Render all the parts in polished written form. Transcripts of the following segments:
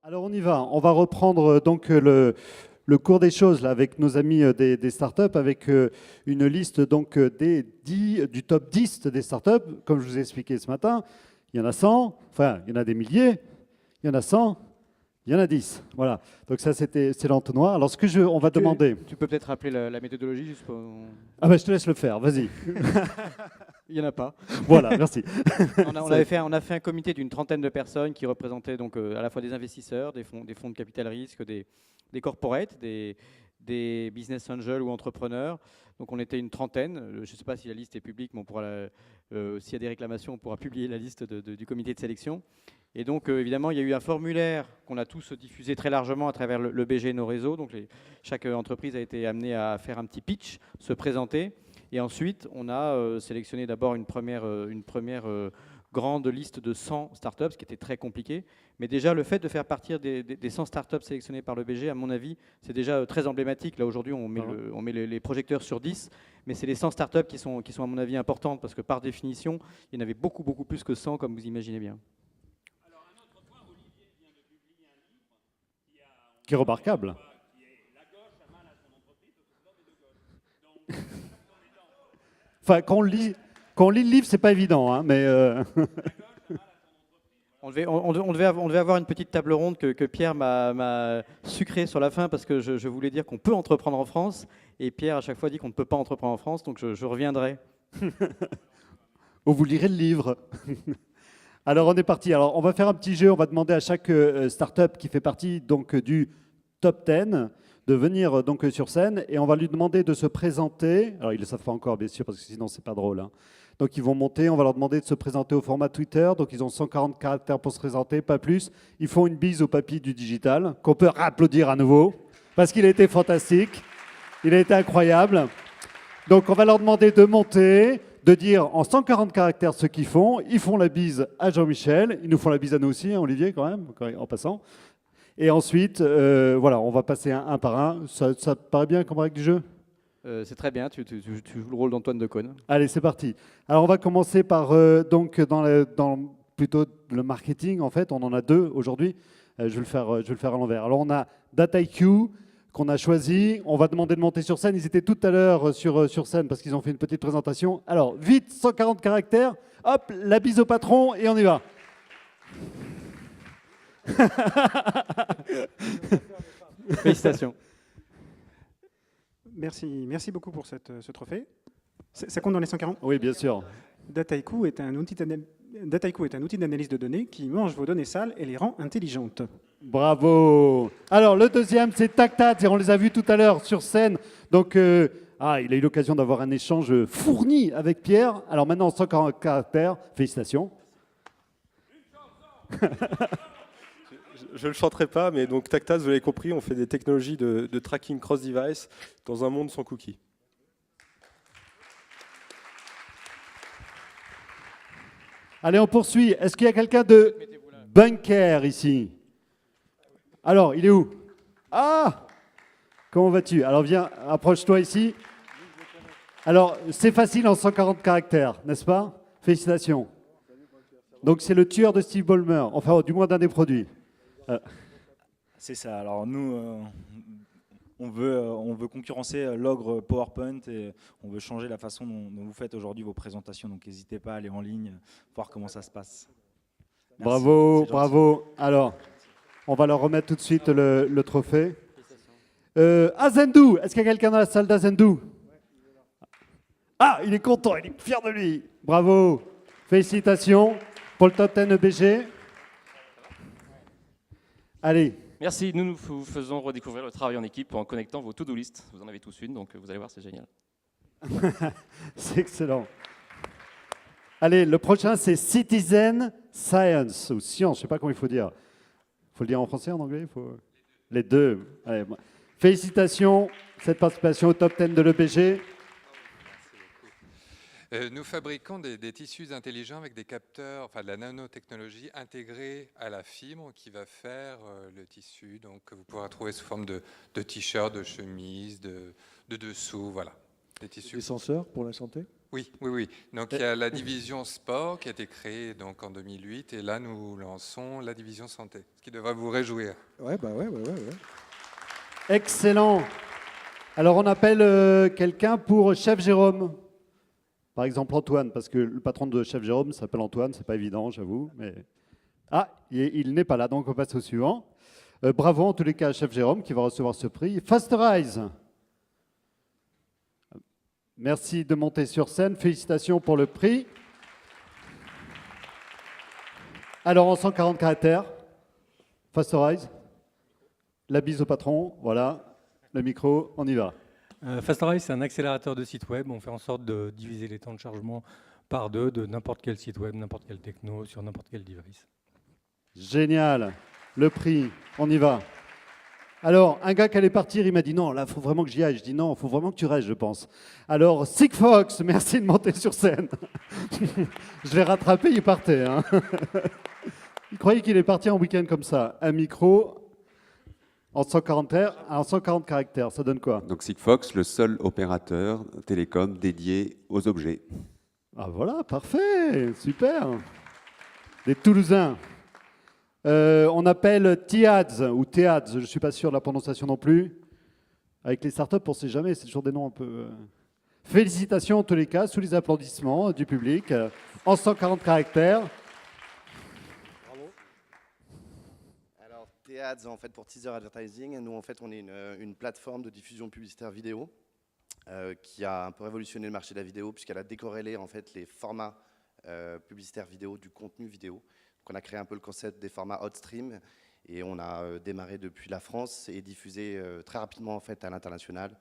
Alors on y va. On va reprendre donc le cours des choses là, avec nos amis des startups, avec une liste donc du top 10 des startups. Comme je vous ai expliqué ce matin, il y en a 100, enfin il y en a des milliers, il y en a 100, il y en a 10. Voilà. Donc ça c'est l'entonnoir. Alors on va demander. Tu peux peut-être rappeler la méthodologie juste pour... Ah ben je te laisse le faire. Vas-y. Il n'y en a pas. Voilà. Merci. On a fait un comité d'une trentaine de personnes qui représentaient donc à la fois des investisseurs, des fonds de capital risque, des corporates, des business angels ou entrepreneurs. Donc on était une trentaine. Je ne sais pas si la liste est publique, mais s'il y a des réclamations, on pourra publier la liste du comité de sélection. Et donc évidemment, il y a eu un formulaire qu'on a tous diffusé très largement à travers le BG et nos réseaux. Donc chaque entreprise a été amenée à faire un petit pitch, se présenter. Et ensuite, on a sélectionné d'abord une première grande liste de 100 startups, ce qui était très compliqué. Mais déjà, le fait de faire partir des 100 startups sélectionnées par le BG, à mon avis, c'est déjà très emblématique. Là, aujourd'hui, on met les projecteurs sur 10, mais c'est les 100 startups qui sont, à mon avis, importantes, parce que par définition, il y en avait beaucoup, beaucoup plus que 100, comme vous imaginez bien. Alors, un autre point, Olivier vient de publier un livre qui est remarquable. Qui est La gauche a mal à son entreprise, parce que c'est l'homme est de gauche. Donc, enfin, quand on lit le livre, c'est pas évident, hein, mais... On devait avoir une petite table ronde que Pierre m'a sucrée sur la fin parce que je voulais dire qu'on peut entreprendre en France et Pierre à chaque fois dit qu'on ne peut pas entreprendre en France, donc je reviendrai. Ou vous lirez le livre. Alors on est parti. Alors on va faire un petit jeu. On va demander à chaque startup qui fait partie donc du top 10 de venir donc sur scène et on va lui demander de se présenter. Alors ils le savent pas encore bien sûr parce que sinon c'est pas drôle, hein. Donc ils vont monter, on va leur demander de se présenter au format Twitter. Donc ils ont 140 caractères pour se présenter, pas plus. Ils font une bise au papy du digital, qu'on peut applaudir à nouveau, parce qu'il a été fantastique, il a été incroyable. Donc on va leur demander de monter, de dire en 140 caractères ce qu'ils font. Ils font la bise à Jean-Michel, ils nous font la bise à nous aussi, hein, Olivier quand même, en passant. Et ensuite, voilà, on va passer un par un. Ça te paraît bien comme règle du jeu ? C'est très bien, tu joues le rôle d'Antoine Decaune. Allez, c'est parti. Alors, on va commencer par, donc, dans plutôt le marketing, en fait. On en a deux aujourd'hui. Je vais le faire à l'envers. Alors, on a DataIQ qu'on a choisi. On va demander de monter sur scène. Ils étaient tout à l'heure sur scène parce qu'ils ont fait une petite présentation. Alors, vite, 140 caractères. Hop, la bise au patron et on y va. Félicitations. Merci beaucoup pour ce trophée. Ça compte dans les 140 ? Oui, bien sûr. DataIQ est un outil d'analyse de données qui mange vos données sales et les rend intelligentes. Bravo. Alors, le deuxième, c'est TacTat. On les a vus tout à l'heure sur scène. Donc, il a eu l'occasion d'avoir un échange fourni avec Pierre. Alors maintenant, 140 caractères. Félicitations. Je ne le chanterai pas, mais donc TacTaz, vous l'avez compris, on fait des technologies de tracking cross-device dans un monde sans cookies. Allez, on poursuit. Est-ce qu'il y a quelqu'un de Bunker ici? Alors, il est où? Ah! Comment vas-tu? Alors, viens, approche-toi ici. Alors, c'est facile en 140 caractères, n'est-ce pas? Félicitations. Donc, c'est le tueur de Steve Ballmer, enfin, du moins d'un des produits. C'est ça. Alors nous, on veut concurrencer l'ogre PowerPoint et on veut changer la façon dont vous faites aujourd'hui vos présentations. Donc n'hésitez pas à aller en ligne, voir comment ça se passe. Merci. Bravo, bravo. Alors, on va leur remettre tout de suite le trophée. Azendou, est-ce qu'il y a quelqu'un dans la salle d'Azendou? Ah, il est content, il est fier de lui. Bravo. Félicitations pour le top 10 EBG. Allez. Merci, nous vous faisons redécouvrir le travail en équipe en connectant vos to-do list. Vous en avez tous une, donc vous allez voir, c'est génial. C'est excellent. Allez, le prochain, c'est Citizen Science, ou Science, je ne sais pas comment il faut dire. Il faut le dire en français, en anglais Les deux. Allez, bon. Félicitations, cette participation au top 10 de l'EBG. Nous fabriquons des tissus intelligents avec des capteurs, enfin de la nanotechnologie intégrée à la fibre qui va faire le tissu, donc que vous pourrez trouver sous forme de t-shirt, de chemise, de dessous, voilà. Des senseurs pour la santé? Oui, oui, oui. Donc il y a la division sport qui a été créée donc en 2008 et là nous lançons la division santé, ce qui devrait vous réjouir. Ouais, bah ouais. Excellent. Alors on appelle quelqu'un pour Chef Jérôme. Par exemple Antoine, parce que le patron de Chef Jérôme s'appelle Antoine, c'est pas évident, j'avoue. Mais... Ah, il n'est pas là, donc on passe au suivant. Bravo en tous les cas à Chef Jérôme qui va recevoir ce prix. Fasterize. Merci de monter sur scène. Félicitations pour le prix. Alors en 140 caractères, Fasterize. La bise au patron, voilà. Le micro, on y va. Fasterize, c'est un accélérateur de site web. On fait en sorte de diviser les temps de chargement par 2 de n'importe quel site web, n'importe quelle techno, sur n'importe quel device. Génial. Le prix, on y va. Alors, un gars qui allait partir, il m'a dit non, là, il faut vraiment que j'y aille. Je dis non, il faut vraiment que tu restes, je pense. Alors, Sigfox, merci de monter sur scène. Je l'ai rattrapé, il partait. Hein. Il croyait qu'il est parti en week-end comme ça. Un micro en 140 caractères, ça donne quoi? Donc Sigfox, le seul opérateur télécom dédié aux objets. Ah voilà, parfait, super. Des Toulousains. On appelle TIADS ou TEADS, je ne suis pas sûr de la prononciation non plus. Avec les startups, on ne sait jamais, c'est toujours des noms un peu... Félicitations en tous les cas, sous les applaudissements du public, en 140 caractères. Bravo. Alors, TEADS, en fait, pour Teaser Advertising, nous, en fait, on est une plateforme de diffusion publicitaire vidéo qui a un peu révolutionné le marché de la vidéo puisqu'elle a décorrélé, en fait, les formats publicitaires vidéo du contenu vidéo. Donc, on a créé un peu le concept des formats hot stream et on a démarré depuis la France et diffusé très rapidement, en fait, à l'international,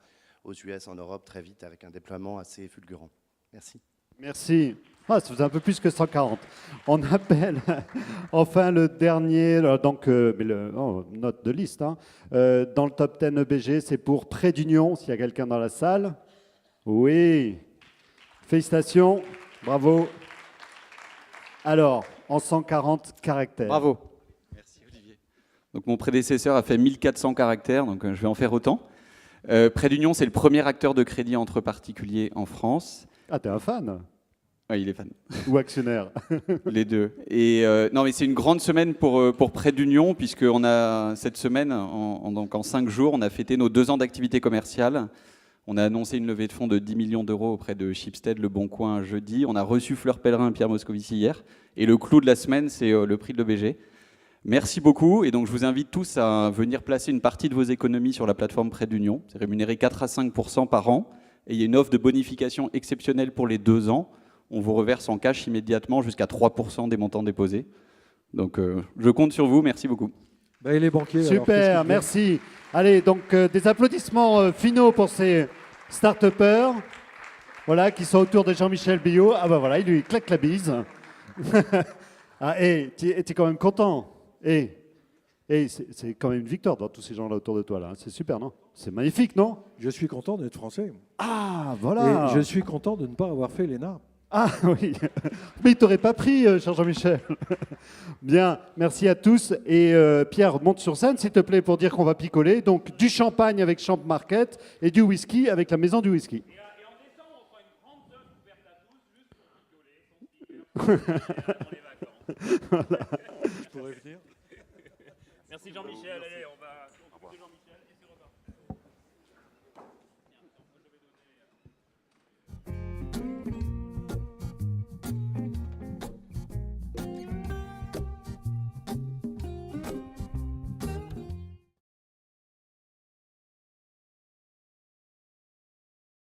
aux US, en Europe, très vite, avec un déploiement assez fulgurant. Merci. Merci. Ah, ça faisait un peu plus que 140. On appelle enfin le dernier, donc, note de liste. Hein. Dans le top 10 EBG, c'est pour Près d'Union, s'il y a quelqu'un dans la salle. Oui. Félicitations. Bravo. Alors, en 140 caractères. Bravo. Merci Olivier. Donc mon prédécesseur a fait 1400 caractères, donc je vais en faire autant. Près d'Union, c'est le premier acteur de crédit entre particuliers en France. Ah, t'es un fan? Oui, il est fan. Ou actionnaire? Les deux. Et non, mais c'est une grande semaine pour Près d'Union, puisqu'on a cette semaine, donc en 5 jours, on a fêté nos 2 ans d'activité commerciale. On a annoncé une levée de fonds de 10 millions d'euros auprès de Schibsted, Le Bon Coin, jeudi. On a reçu Fleur Pellerin et Pierre Moscovici hier. Et le clou de la semaine, c'est le prix de l'EBG. Merci beaucoup. Et donc, je vous invite tous à venir placer une partie de vos économies sur la plateforme Près d'Union. C'est rémunéré 4 à 5% par an. Et il y a une offre de bonification exceptionnelle pour les 2 ans. On vous reverse en cash immédiatement jusqu'à 3% des montants déposés. Donc, je compte sur vous. Merci beaucoup. Bah, et les banquiers, super, alors, merci. Allez, donc des applaudissements finaux pour ces start-upers, voilà, qui sont autour de Jean-Michel Billot. Ah ben voilà, il lui claque la bise. Ah, et tu es quand même content. Et c'est quand même une victoire dans tous ces gens-là autour de toi. Là. C'est super, non? C'est magnifique, non? Je suis content d'être français. Ah, voilà. Et je suis content de ne pas avoir fait l'ENA. Ah oui, mais il t'aurait pas pris, cher Jean-Michel. Bien, merci à tous. Et Pierre, monte sur scène, s'il te plaît, pour dire qu'on va picoler. Donc, du champagne avec Champ Market et du whisky avec la maison du whisky. Et en décembre, on fera une grande œuvre ouverte à tous, juste pour picoler, sans les vacances. Voilà. Je pourrais venir. Merci Jean-Michel. Allez, on va... Jean-Michel.